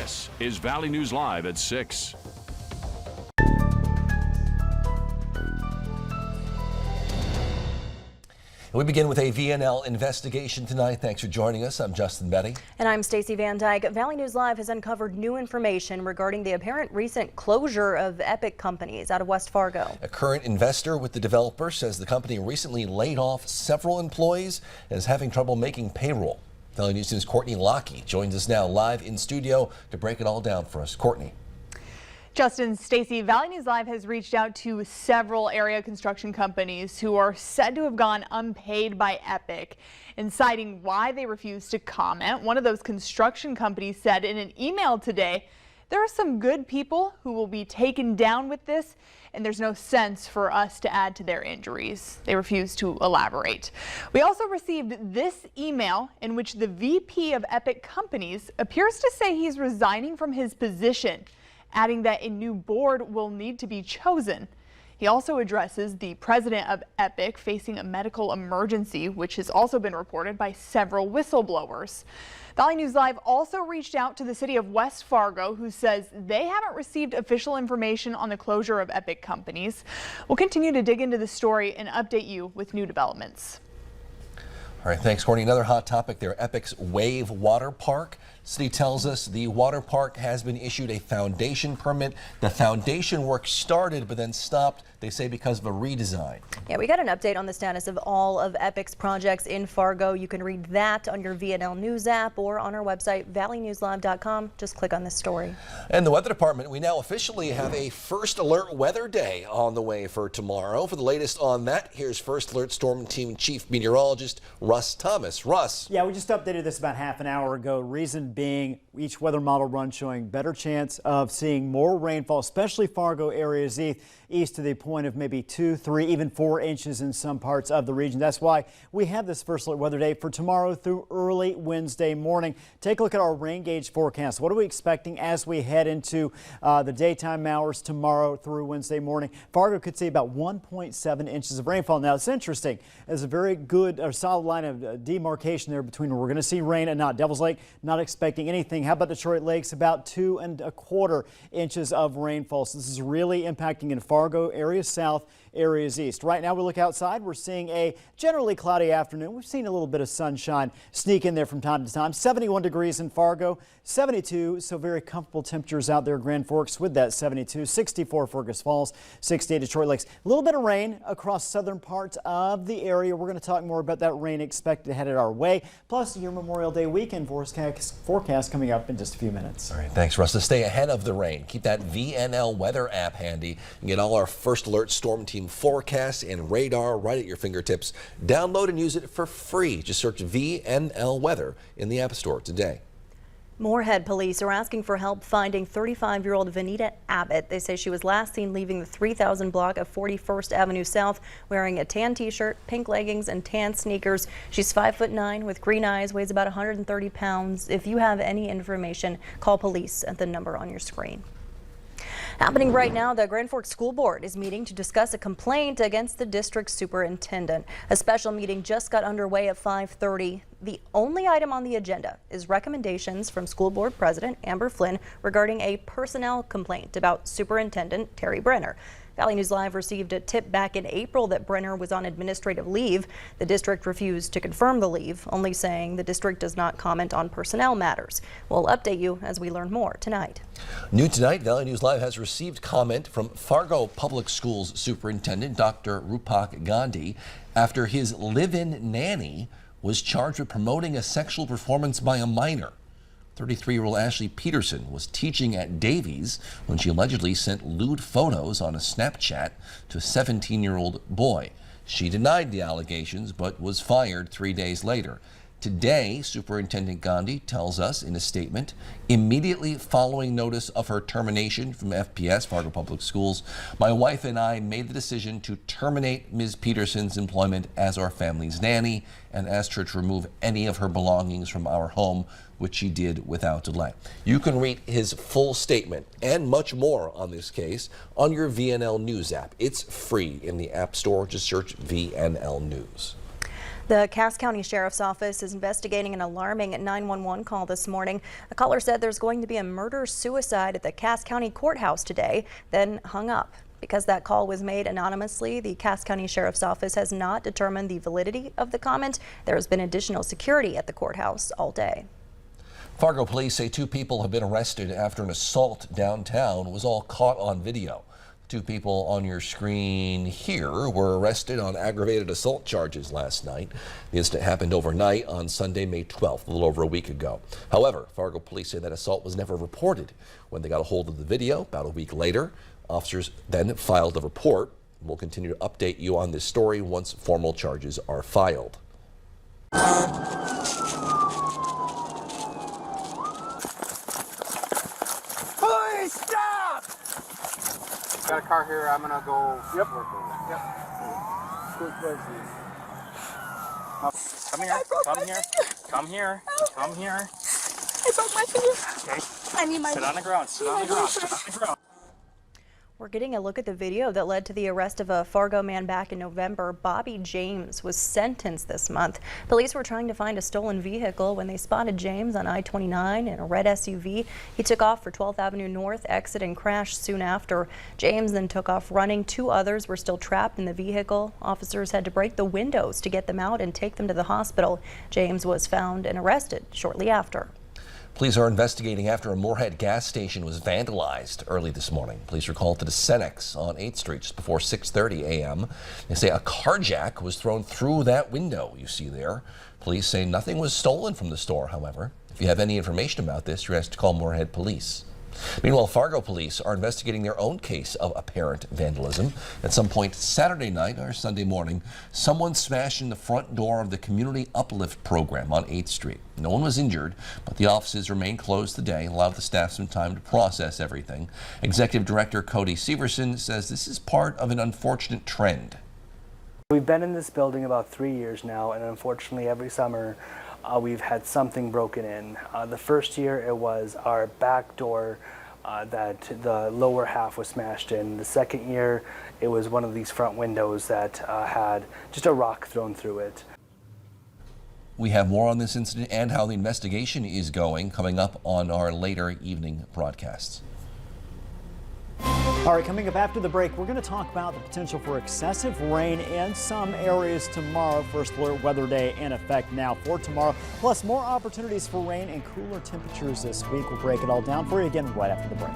This is Valley News Live at 6. We begin with a VNL investigation tonight. Thanks for joining us. I'm Justin Betty. And I'm Stacey Van Dyke. Valley News Live has uncovered new information regarding the apparent recent closure of Epic Companies out of West Fargo. A current investor with the developer says the company recently laid off several employees and is having trouble making payroll. Valley News News' Courtney Lockey joins us now live in studio to break it all down for us. Courtney. Justin, Stacey, Valley News Live has reached out to several area construction companies who are said to have gone unpaid by Epic, and citing why they refuse to comment. One of those construction companies said in an email today, there are some good people who will be taken down with this, and there's no sense for us to add to their injuries. They refuse to elaborate. We also received this email in which the VP of Epic Companies appears to say he's resigning from his position, adding that a new board will need to be chosen. He also addresses the president of Epic facing a medical emergency, which has also been reported by several whistleblowers. Valley News Live also reached out to the city of West Fargo, who says they haven't received official information on the closure of Epic Companies. We'll continue to dig into the story and update you with new developments. All right, thanks, Courtney. Another hot topic there, Epic's Wave Water Park. City tells us the water park has been issued a foundation permit. The foundation work started but then stopped, they say, because of a redesign. Yeah, we got an update on the status of all of Epic's projects in Fargo. You can read that on your VNL News app or on our website, valleynewslive.com. Just click on this story. And the weather department, we now officially have a First Alert weather day on the way for tomorrow. For the latest on that, here's First Alert Storm Team Chief Meteorologist Russ Thomas. Russ. Yeah, we just updated this about half an hour ago. Reason being, each weather model run showing better chance of seeing more rainfall, especially Fargo areas east to the point of maybe 2, 3, even 4 inches in some parts of the region. That's why we have this First Alert weather day for tomorrow through early Wednesday morning. Take a look at our rain gauge forecast. What are we expecting as we head into the daytime hours tomorrow through Wednesday morning? Fargo could see about 1.7 inches of rainfall. Now, it's interesting. There's a very good or solid line of demarcation there between where we're going to see rain and not. Devil's Lake, not expecting anything. How about Detroit Lakes? About 2 1/4 inches of rainfall. So this is really impacting in Fargo, areas south, areas east. Right now we look outside, we're seeing a generally cloudy afternoon. We've seen a little bit of sunshine sneak in there from time to time. 71 degrees in Fargo, 72, so very comfortable temperatures out there. Grand Forks with that 72, 64 Fergus Falls, 68 Detroit Lakes. A little bit of rain across southern parts of the area. We're going to talk more about that rain expected headed our way. Plus your Memorial Day weekend forecast coming up in just a few minutes. All right, thanks, Russ. To stay ahead of the rain, keep that VNL weather app handy and get all our First Alert Storm Team forecasts and radar right at your fingertips. Download and use it for free. Just search VNL Weather in the App Store today. Moorhead police are asking for help finding 35-year-old Vanita Abbott. They say she was last seen leaving the 3000 block of 41st Avenue South wearing a tan t-shirt, pink leggings, and tan sneakers. She's 5'9" with green eyes, weighs about 130 pounds. If you have any information, call police at the number on your screen. Happening right now, the Grand Forks School Board is meeting to discuss a complaint against the district superintendent. A special meeting just got underway at 5:30. The only item on the agenda is recommendations from School Board President Amber Flynn regarding a personnel complaint about Superintendent Terry Brenner. Valley News Live received a tip back in April that Brenner was on administrative leave. The district refused to confirm the leave, only saying the district does not comment on personnel matters. We'll update you as we learn more tonight. New tonight, Valley News Live has received comment from Fargo Public Schools Superintendent Dr. Rupak Gandhi after his live-in nanny was charged with promoting a sexual performance by a minor. 33-year-old Ashley Peterson was teaching at Davies when she allegedly sent lewd photos on a Snapchat to a 17-year-old boy. She denied the allegations but was fired 3 days later. Today, Superintendent Gandhi tells us in a statement, immediately following notice of her termination from FPS, Fargo Public Schools, my wife and I made the decision to terminate Ms. Peterson's employment as our family's nanny and asked her to remove any of her belongings from our home, which she did without delay. You can read his full statement and much more on this case on your VNL News app. It's free in the App Store. Just search VNL News. The Cass County Sheriff's Office is investigating an alarming 911 call this morning. The caller said there's going to be a murder-suicide at the Cass County Courthouse today, then hung up. Because that call was made anonymously, the Cass County Sheriff's Office has not determined the validity of the comment. There has been additional security at the courthouse all day. Fargo police say 2 people have been arrested after an assault downtown was all caught on video. 2 people on your screen here were arrested on aggravated assault charges last night. The incident happened overnight on Sunday, May 12th, a little over a week ago. However, Fargo police say that assault was never reported. When they got a hold of the video about a week later, officers then filed a report. We'll continue to update you on this story once formal charges are filed. Please stop! Got a car here. I'm gonna go. Yep. Yep. Come here. Come here. Come here. Come here. I broke my finger. Okay. I need my. Sit on the ground. Sit on the ground. Sit on the ground. We're getting a look at the video that led to the arrest of a Fargo man back in November. Bobby James was sentenced this month. Police were trying to find a stolen vehicle when they spotted James on I-29 in a red SUV. He took off for 12th Avenue North exit and crashed soon after. James then took off running. 2 others were still trapped in the vehicle. Officers had to break the windows to get them out and take them to the hospital. James was found and arrested shortly after. Police are investigating after a Moorhead gas station was vandalized early this morning. Police were called to the Cenex on 8th Street just before 6:30 a.m. They say a carjack was thrown through that window you see there. Police say nothing was stolen from the store, however. If you have any information about this, you're asked to call Moorhead Police. Meanwhile, Fargo police are investigating their own case of apparent vandalism. At some point Saturday night or Sunday morning, someone smashed in the front door of the Community Uplift program on 8th Street. No one was injured, but the offices remain closed today, allowed the staff some time to process everything. Executive Director Cody Severson says this is part of an unfortunate trend. We've been in this building about 3 years now, and unfortunately every summer we've had something broken in. The first year it was our back door that the lower half was smashed in. The second year it was one of these front windows that had just a rock thrown through it. We have more on this incident and how the investigation is going coming up on our later evening broadcasts. All right, coming up after the break, we're going to talk about the potential for excessive rain in some areas tomorrow. First alert weather day in effect now for tomorrow, plus more opportunities for rain and cooler temperatures this week. We'll break it all down for you again right after the break.